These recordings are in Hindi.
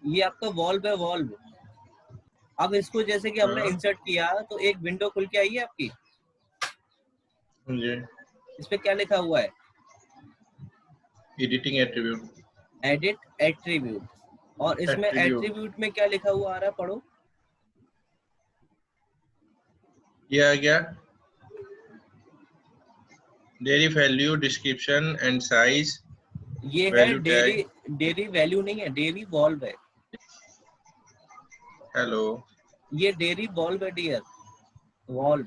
ये आपका वॉल्व है, वॉल्व। अब इसको जैसे कि हमने हाँ इंसर्ट किया तो एक विंडो खुल के आई है आपकी। जी, इस पे क्या लिखा हुआ है? Editing attribute. Edit attribute. और इसमें एट्रीब्यूट एट्रीब्यूट में क्या लिखा हुआ आ रहा है, पढ़ो। ये आ गया, dairy value description and size, ये है value dairy, tag. Dairy value नहीं है, डेयरी वॉल्व है। हेलो, ये डेयरी वॉल्व है dear, valve.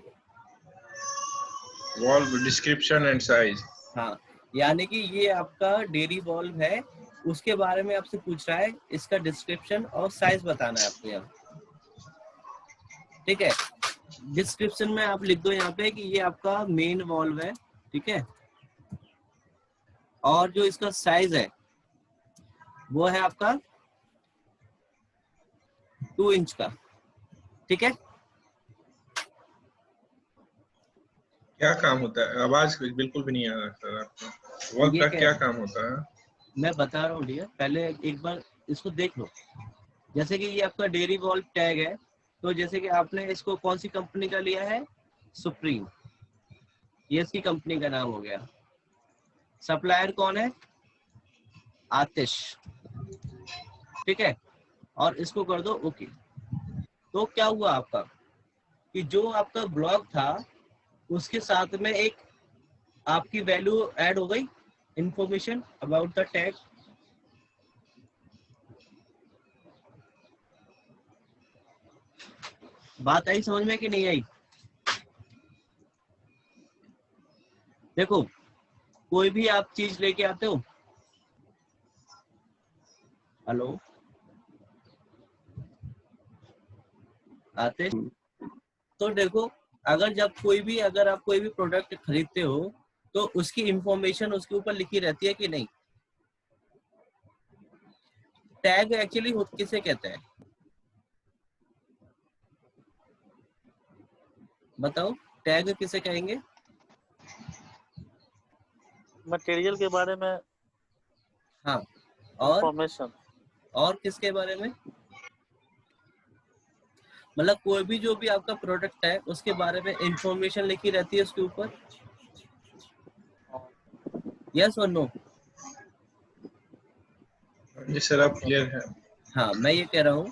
Valve description and size. हाँ, यानी कि ये आपका डेयरी वॉल्व है, उसके बारे में आपसे पूछ रहा है, इसका डिस्क्रिप्शन और साइज बताना है आपको यहाँ। ठीक है, डिस्क्रिप्शन में आप लिख दो यहाँ पे कि ये आपका मेन वॉल्व है, ठीक है। और जो इसका साइज है वो है आपका 2 इंच का, ठीक है। क्या काम होता है? आवाज बिल्कुल भी नहीं आ रहा सर आपको। वॉल्व ये का क्या क्या है, काम होता है? मैं बता रहा हूँ डियर, पहले एक बार इसको देख लो। जैसे कि ये आपका डेयरी वॉल्व टैग है, तो जैसे कि आपने इसको कौन सी कंपनी का लिया है, सुप्रीम, ये इसकी कंपनी का नाम हो गया। सप्लायर कौन है, आतिश, ठीक है। और इसको कर दो ओके। तो क्या हुआ आपका कि जो आपका ब्लॉक था उसके साथ में एक आपकी वैल्यू ऐड हो गई, इंफॉर्मेशन अबाउट द टैग। बात आई समझ में कि नहीं आई? देखो, कोई भी आप चीज लेके आते हो, हेलो आते, तो देखो, अगर जब कोई भी, अगर आप कोई भी प्रोडक्ट खरीदते हो तो उसकी इंफॉर्मेशन उसके ऊपर लिखी रहती है कि नहीं। टैग एक्चुअली किसे कहते हैं, बताओ, टैग किसे कहेंगे? मटेरियल के बारे में हाँ, और इंफॉर्मेशन। किसके बारे में? मतलब कोई भी जो भी आपका प्रोडक्ट है उसके बारे में इंफॉर्मेशन लिखी रहती है उसके ऊपर, यस और नो? जी सर, आप क्लियर है? हाँ, मैं ये कह रहा हूँ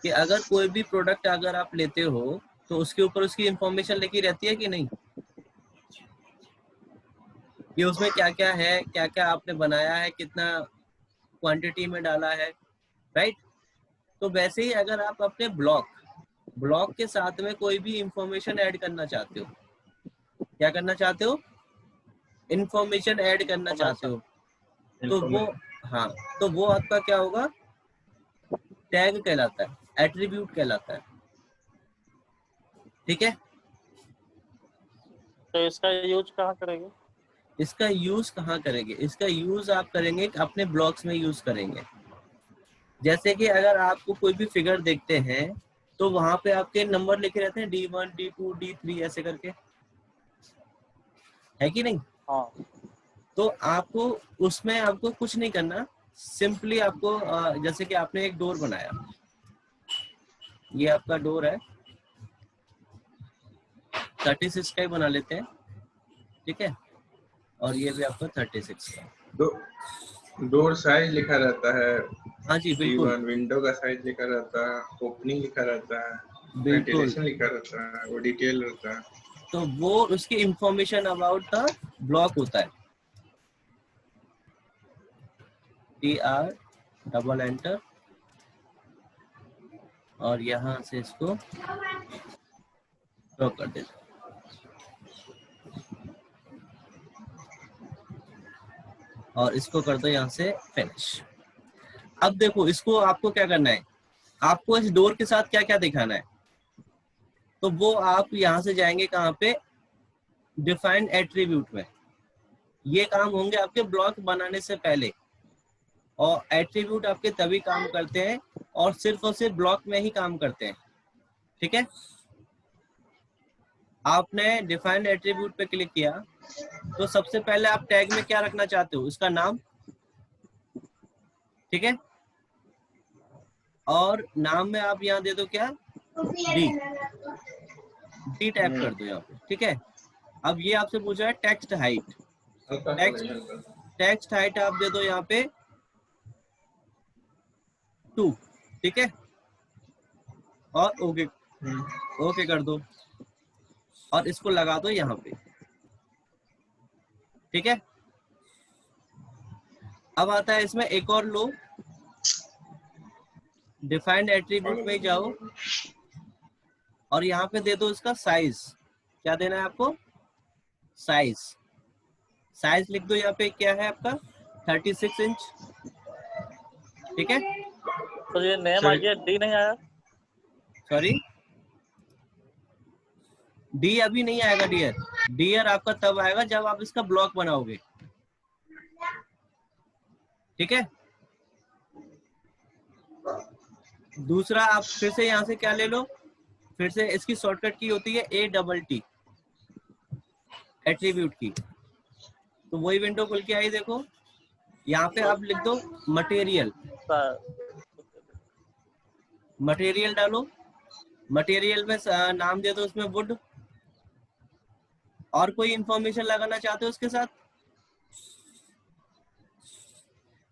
कि अगर कोई भी प्रोडक्ट अगर आप लेते हो तो उसके ऊपर उसकी इंफॉर्मेशन लिखी रहती है कि नहीं, कि उसमें क्या क्या है, क्या क्या आपने बनाया है, कितना क्वांटिटी में डाला है, राइट। तो वैसे ही अगर आप अपने ब्लॉक, ब्लॉक के साथ में कोई भी इंफॉर्मेशन ऐड करना चाहते हो, क्या करना चाहते हो, इंफॉर्मेशन ऐड करना चाहते हो, तो वो, इंफॉर्मेशन। हाँ, तो वो आपका क्या होगा, टैग कहलाता है, एट्रीब्यूट कहलाता है, ठीक है। तो इसका यूज कहाँ करेंगे? इसका यूज कहाँ करेंगे, इसका यूज आप करेंगे अपने ब्लॉक्स में यूज करेंगे। जैसे कि अगर आपको कोई भी फिगर देखते हैं तो वहां पे आपके नंबर लिखे रहते हैं D1 D2 D3 ऐसे करके, है कि नहीं। हाँ, तो आपको उसमें आपको कुछ नहीं करना, सिंपली आपको जैसे कि आपने एक डोर बनाया, ये आपका डोर है, 36 का ही बना लेते हैं, ठीक है। और ये भी आपका 36 का। दो डोर साइज लिखा रहता है, हाँ जी बिल्कुल, D1 विंडो का साइज लिखा रहता है, ओपनिंग लिखा रहता है, बिल्कुल। वेंटिलेशन लिखा रहता है, वो डिटेल रहता है। तो वो उसकी इंफॉर्मेशन अबाउट द ब्लॉक होता है, TR डबल एंटर, और यहाँ से इसको ड्रॉ कर देते, और इसको कर दो यहाँ से फिनिश। अब देखो, इसको आपको क्या करना है, आपको इस डोर के साथ क्या क्या दिखाना है, तो वो आप यहाँ से जाएंगे कहाँ पे, डिफाइंड एट्रीब्यूट में। ये काम होंगे आपके ब्लॉक बनाने से पहले, और एट्रीब्यूट आपके तभी काम करते हैं और सिर्फ ब्लॉक में ही काम करते हैं, ठीक है। आपने डिफाइंड एट्रीब्यूट पे क्लिक किया तो सबसे पहले आप टैग में क्या रखना चाहते हो, इसका नाम, ठीक है। और नाम में आप यहाँ दे दो क्या, डी, डी टाइप कर दो यहाँ पे, ठीक है। अब ये आपसे पूछा है टेक्स्ट हाइट, टेक्स्ट हाइट आप दे दो यहाँ पे 2, ठीक है, और ओके, ओके कर दो और इसको लगा दो यहाँ पे, ठीक है। अब आता है इसमें एक और लो, डिफाइंड एट्रीब्यूट में जाओ और यहाँ पे दे दो इसका साइज, क्या देना है आपको, साइज, साइज लिख दो यहाँ पे, क्या है आपका 36 इंच, ठीक है। तो ये नेम आ गया, डी नहीं आया। सॉरी, डी अभी नहीं आएगा डियर, डियर आपका तब आएगा जब आप इसका ब्लॉक बनाओगे, ठीक है। दूसरा आप फिर से यहाँ से क्या ले लो, फिर से इसकी शॉर्टकट की होती है ATT, एट्रीब्यूट की। तो वही विंडो खुल के आई, देखो यहाँ पे आप लिख दो मटेरियल, मटेरियल डालो, मटेरियल में नाम दे दो उसमें वुड, और कोई इंफॉर्मेशन लगाना चाहते हो उसके साथ,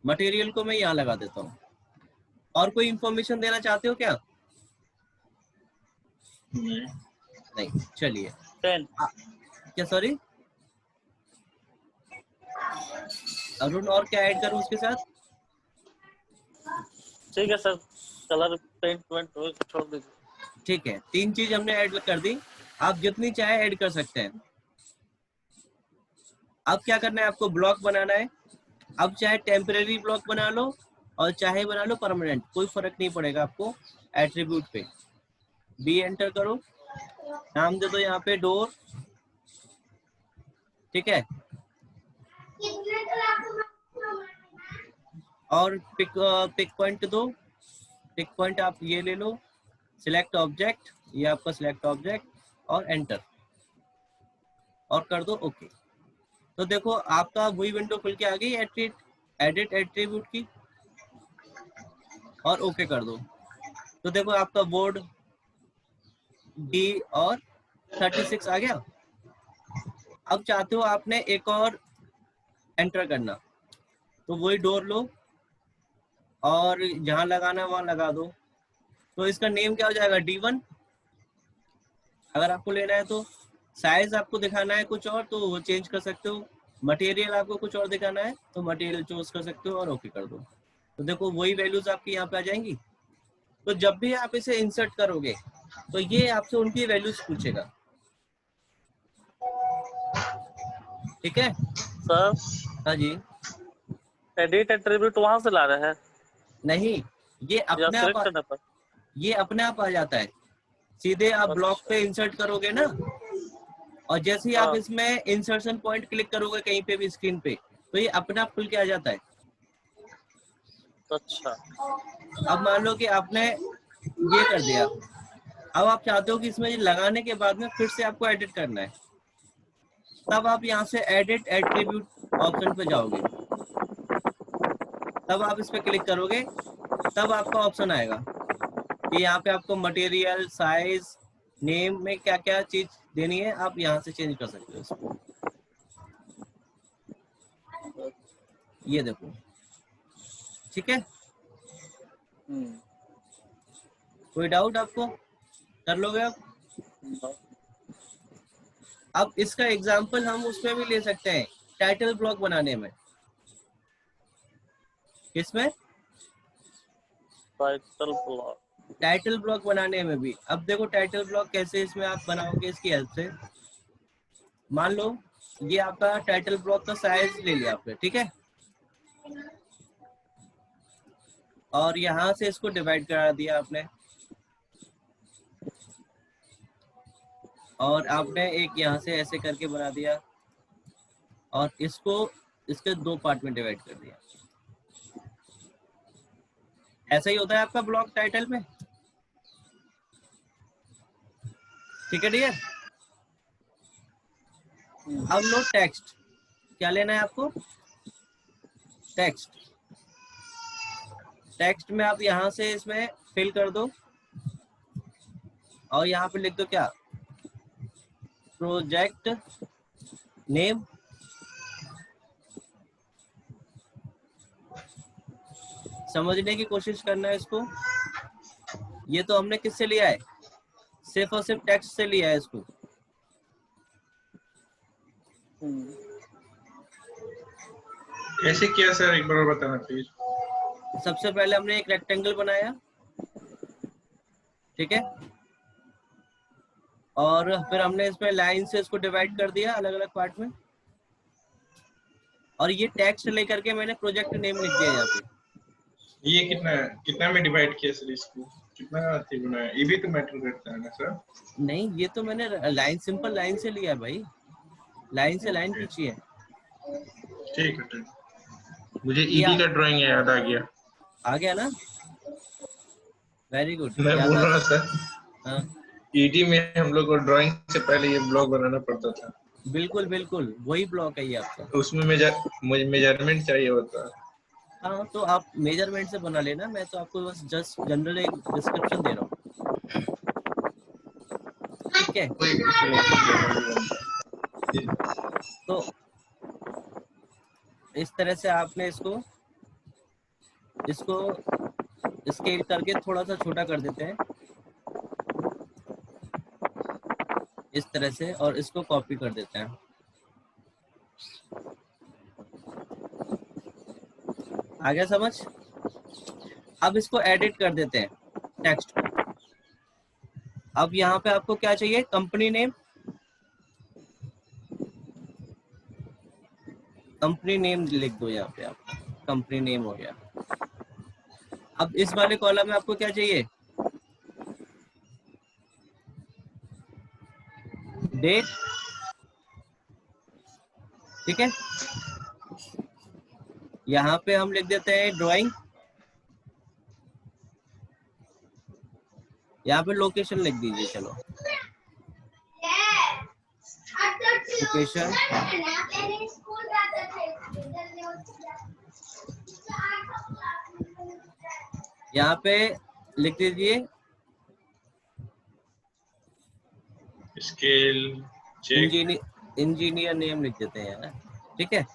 मटेरियल को मैं यहाँ लगा देता हूँ। और कोई इंफॉर्मेशन देना चाहते हो क्या, नहीं, चलिए क्या, सॉरी अरुण, और क्या ऐड करूं उसके साथ, ठीक है सर, कलर पेंट वेंट छोड़ दीजिए। ठीक है, 3 चीज हमने ऐड कर दी, आप जितनी चाहे ऐड कर सकते हैं। अब क्या करना है आपको, ब्लॉक बनाना है। अब चाहे टेम्परेरी ब्लॉक बना लो और चाहे बना लो परमानेंट, कोई फर्क नहीं पड़ेगा आपको एट्रीब्यूट पे। बी एंटर करो, नाम दे दो यहाँ पे डोर, ठीक है, और पिक पॉइंट दो, पिक पॉइंट आप ये ले लो, सिलेक्ट ऑब्जेक्ट, ये आपका सिलेक्ट ऑब्जेक्ट, और एंटर, और कर दो ओके। तो देखो आपका वही विंडो खुल के आ गई एडिट एट्रीब्यूट की, और ओके कर दो। तो देखो आपका बोर्ड डी और 36 आ गया। अब चाहते हो आपने एक और एंटर करना, तो वही डोर लो और जहां लगाना है वहां लगा दो। तो इसका नेम क्या हो जाएगा, D1 अगर आपको लेना है तो। साइज आपको दिखाना है कुछ और तो वो चेंज कर सकते हो, मटेरियल आपको कुछ और दिखाना है तो मटेरियल चूज कर सकते हो और ओके कर दो। तो देखो वही वैल्यूज आपकी यहाँ पे आ जाएंगी। तो जब भी आप इसे इंसर्ट करोगे तो ये आपसे उनकी वैल्यूज पूछेगा, ठीक है सर हाँ जी। एडिट एट्रीब्यूट वहां से ला रहे हैं नहीं, ये या अपने सिलेक्ट आप करने पर? ये अपने आप आ जाता है, सीधे आप ब्लॉक पे इंसर्ट करोगे ना, और जैसे ही आप इसमें इंसर्शन पॉइंट क्लिक करोगे कहीं पे भी स्क्रीन पे, तो ये अपने आप खुल के आ जाता है। अच्छा, अब मान लो कि आपने ये कर दिया, अब आप चाहते हो कि इसमें लगाने के बाद में फिर से आपको एडिट करना है, तब आप यहाँ से एडिट एट्रीब्यूट ऑप्शन पे जाओगे, तब आप इस पे क्लिक करोगे, तब आपका ऑप्शन आएगा कि यहाँ पे आपको मटेरियल, साइज, नेम में क्या क्या चीज देनी है, आप यहाँ से चेंज कर सकते हो इसको। ये देखो, ठीक है, कोई डाउट आपको, कर लोगे आप? अब इसका एग्जांपल हम उसमें भी ले सकते हैं, टाइटल ब्लॉक बनाने में। किसमें? टाइटल ब्लॉक, टाइटल ब्लॉक बनाने में भी। अब देखो टाइटल ब्लॉक कैसे इसमें आप बनाओगे, इसकी हेल्प से। मान लो ये आपका टाइटल ब्लॉक का साइज ले लिया आपने, ठीक है, और यहाँ से इसको डिवाइड करा दिया आपने, और आपने एक यहाँ से ऐसे करके बना दिया, और इसको इसके 2 पार्ट में डिवाइड कर दिया। ऐसा ही होता है आपका ब्लॉक टाइटल में, ठीक है डियर। अब लो टेक्स्ट, क्या लेना है आपको, टेक्स्ट। टेक्स्ट में आप यहाँ से इसमें फिल कर दो और यहाँ पे लिख दो क्या, प्रोजेक्ट नेम। समझने की कोशिश करना है इसको। ये तो हमने किससे लिया है, सिर्फ और सिर्फ टेक्स्ट से लिया है इसको। कैसे किया सर, एक बार बताना प्लीज। सबसे पहले हमने एक रेक्टेंगल बनाया, ठीक है, और फिर हमने इसमें लाइन से इसको डिवाइड कर दिया अलग अलग पार्ट में, और ये टेक्स्ट लेकर के मैंने प्रोजेक्ट नेम लिख दिया यहाँ पे। ये कितना में डिवाइड किया सर इसको, कितना अथी बनाया, ये भी तो मैटर करता है ना सर? नहीं, ये तो मैंने लाइन, सिंपल लाइन से लिया है भाई, लाइन से लाइन खींची है। ठीक है ठीक, मुझे ईडी का ड्राइंग याद आ गया। आ गया ना, वेरी गुड। मैं बोल रहा सर, हाँ ईडी में हम लोग को ड्राइंग से पहले ये ब्लॉक बनाना पड़ता था। बिल्कुल बिल्कुल, वही ब्लॉक है ये आपका। उसमें मुझे मेजरमेंट चाहिए होता है। हाँ तो आप मेजरमेंट से बना लेना, मैं तो आपको बस जस्ट जनरल एक डिस्क्रिप्शन दे रहा हूँ, ठीक है। तो इस तरह से आपने इसको स्केल करके थोड़ा सा छोटा कर देते हैं इस तरह से, और इसको कॉपी कर देते हैं। आ गया समझ? अब इसको एडिट कर देते हैं टेक्स्ट को। अब यहाँ पे आपको क्या चाहिए, कंपनी नेम। कंपनी नेम लिख दो यहाँ पे, आप कंपनी नेम हो गया। अब इस वाले कॉलम में आपको क्या चाहिए, डेट, ठीक है। यहाँ पे हम लिख देते हैं ड्राइंग, यहाँ पे लोकेशन लिख दीजिए, चलो लोकेशन। यहाँ पे लिख दीजिए स्केल, इंजीनियर नेम लिख देते हैं यार, ठीक है।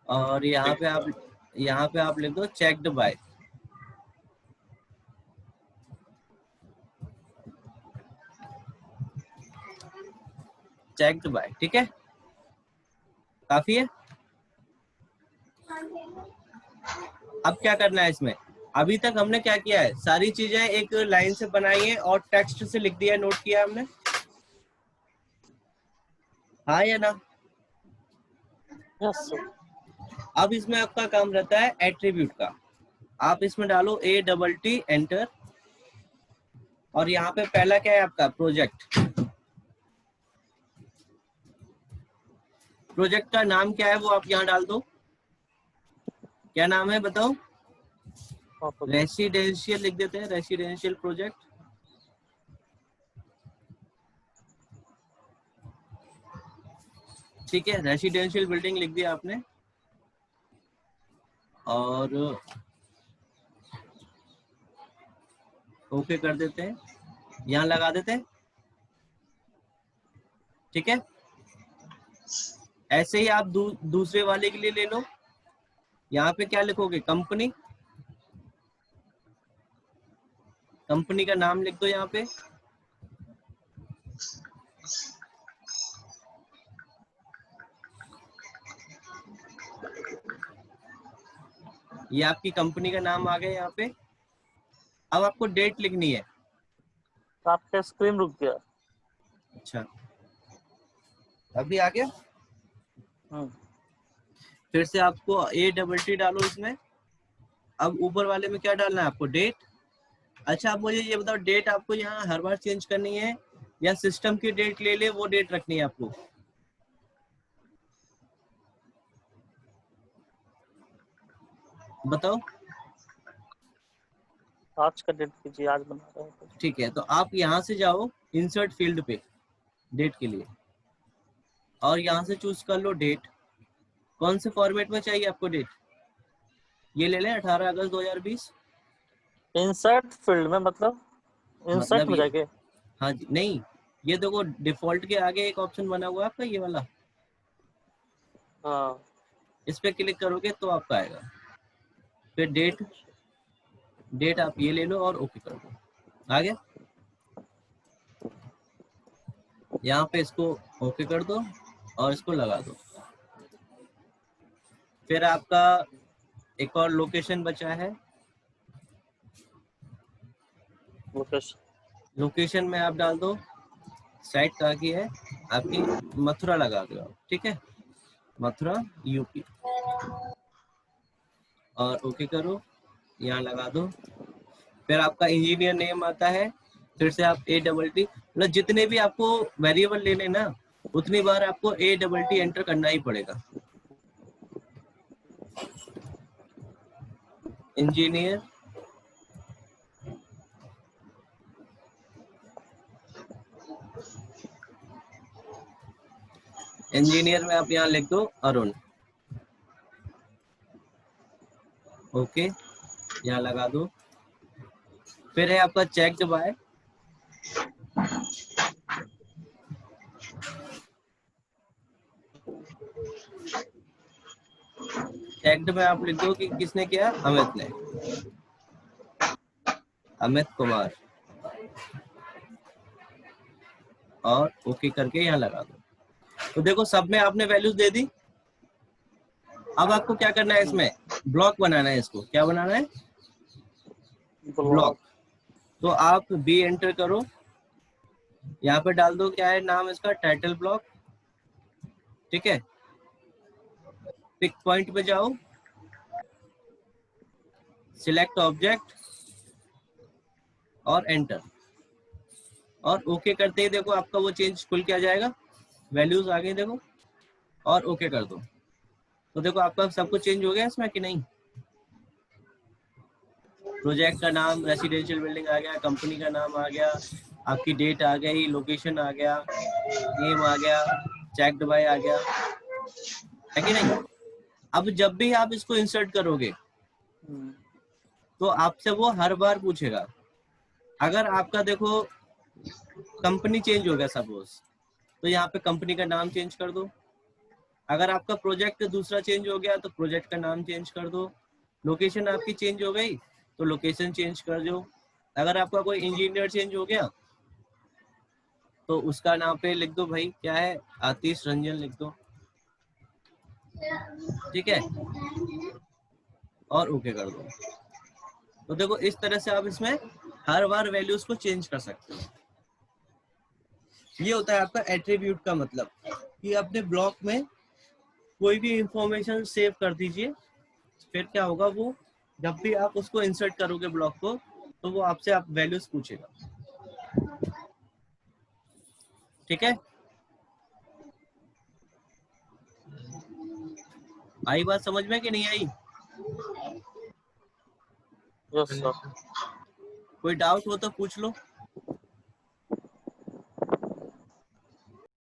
और यहाँ पे आप लिख दो चेक्ड बाय। चेक्ड बाय, ठीक है, काफी है। अब क्या करना है इसमें, अभी तक हमने क्या किया है, सारी चीजें एक लाइन से बनाई है और टेक्स्ट से लिख दिया, नोट किया हमने, हाँ या ना? Yes sir. अब इसमें आपका काम रहता है एट्रीब्यूट का। आप इसमें डालो ATT एंटर, और यहाँ पे पहला क्या है आपका, प्रोजेक्ट। प्रोजेक्ट का नाम क्या है वो आप यहाँ डाल दो। क्या नाम है बताओ? रेसिडेंशियल लिख देते हैं, रेसिडेंशियल प्रोजेक्ट। ठीक है, रेसिडेंशियल बिल्डिंग लिख दिया आपने, और ओके कर देते हैं, यहाँ लगा देते हैं, ठीक है। ऐसे ही आप दूसरे वाले के लिए ले लो। यहाँ पे क्या लिखोगे, कंपनी, कंपनी का नाम लिख दो यहाँ पे, ये आपकी कंपनी का नाम आ गया यहाँ पे। अब आपको डेट लिखनी है। आपका स्क्रीन रुक गया। अच्छा, अभी आ गया। फिर से आपको ATT डालो इसमें। अब ऊपर वाले में क्या डालना है आपको, डेट। अच्छा, आप मुझे ये बताओ, डेट आपको यहाँ हर बार चेंज करनी है या सिस्टम की डेट ले ले वो डेट रखनी है आपको? बताओ। आज का डेट कीजिए, आज बना रहे हैं। ठीक है, तो आप यहाँ से जाओ इंसर्ट फील्ड पे डेट के लिए, और यहाँ से चूज कर लो डेट। कौन से फॉर्मेट में चाहिए आपको डेट? ये ले लें 18 अगस्त 2020। इंसर्ट फील्ड में मतलब इंसर्ट मतलब में ये, जाके हाँ जी, नहीं ये देखो डिफॉल्ट के आगे एक ऑप्शन बना हुआ है आपका ये वाला, हाँ इस पे क्लिक करोगे तो आपका आएगा। फिर डेट आप ये ले लो और ओके कर दो। आ गया। यहाँ पे इसको ओके कर दो और इसको लगा दो। फिर आपका एक और लोकेशन बचा है। लोकेशन में आप डाल दो साइट कहाँ की है आपकी, मथुरा लगा दो आप, ठीक है, मथुरा यूपी, और ओके करो, यहाँ लगा दो। फिर आपका इंजीनियर नेम आता है, फिर से आप ATT, मतलब जितने भी आपको वेरिएबल लेने ना उतनी बार आपको ATT एंटर करना ही पड़ेगा। इंजीनियर में आप यहाँ लिख दो अरुण, ओके, यहाँ लगा दो। फिर है आपका चेक्ड बाय, चेक्ड में आप लिख दो कि किसने किया, अमित ने, अमित कुमार, और ओके करके यहाँ लगा दो। तो देखो सब में आपने वैल्यूज दे दी। अब आपको क्या करना है, इसमें ब्लॉक बनाना है। इसको क्या बनाना है, ब्लॉक। तो आप बी एंटर करो, यहाँ पे डाल दो क्या है नाम इसका, टाइटल ब्लॉक, ठीक है। पिक पॉइंट पे जाओ, सिलेक्ट ऑब्जेक्ट और एंटर, और ओके करते ही देखो आपका वो चेंज खुल के आ जाएगा, वैल्यूज आ गई देखो, और ओके कर दो। तो देखो आपका सब कुछ चेंज हो गया इसमें कि नहीं। प्रोजेक्ट का नाम रेसिडेंशियल बिल्डिंग आ गया, कंपनी का नाम आ गया, आपकी डेट आ गई, लोकेशन आ गया, नेम आ गया, चेक्ड बाय आ गया, है कि नहीं। अब जब भी आप इसको इंसर्ट करोगे तो आपसे वो हर बार पूछेगा। अगर आपका देखो कंपनी चेंज हो गया सपोज, तो यहाँ पे कंपनी का नाम चेंज कर दो। अगर आपका प्रोजेक्ट दूसरा चेंज हो गया तो प्रोजेक्ट का नाम चेंज कर दो। लोकेशन आपकी चेंज हो गई तो लोकेशन चेंज कर दो। अगर आपका कोई इंजीनियर चेंज हो गया तो उसका नाम पे लिख दो, भाई क्या है, आतिश रंजन लिख दो, ठीक है, और ओके कर दो। तो देखो इस तरह से आप इसमें हर बार वैल्यूज को चेंज कर सकते हो। ये होता है आपका एट्रीब्यूट का मतलब, कि अपने ब्लॉक में कोई भी इंफॉर्मेशन सेव कर दीजिए। फिर क्या होगा, वो जब भी आप उसको इंसर्ट करोगे ब्लॉक को, तो वो आपसे आप वैल्यूज पूछेगा, ठीक है। आई बात समझ में कि नहीं आई। Yes sir. कोई डाउट हो तो पूछ लो।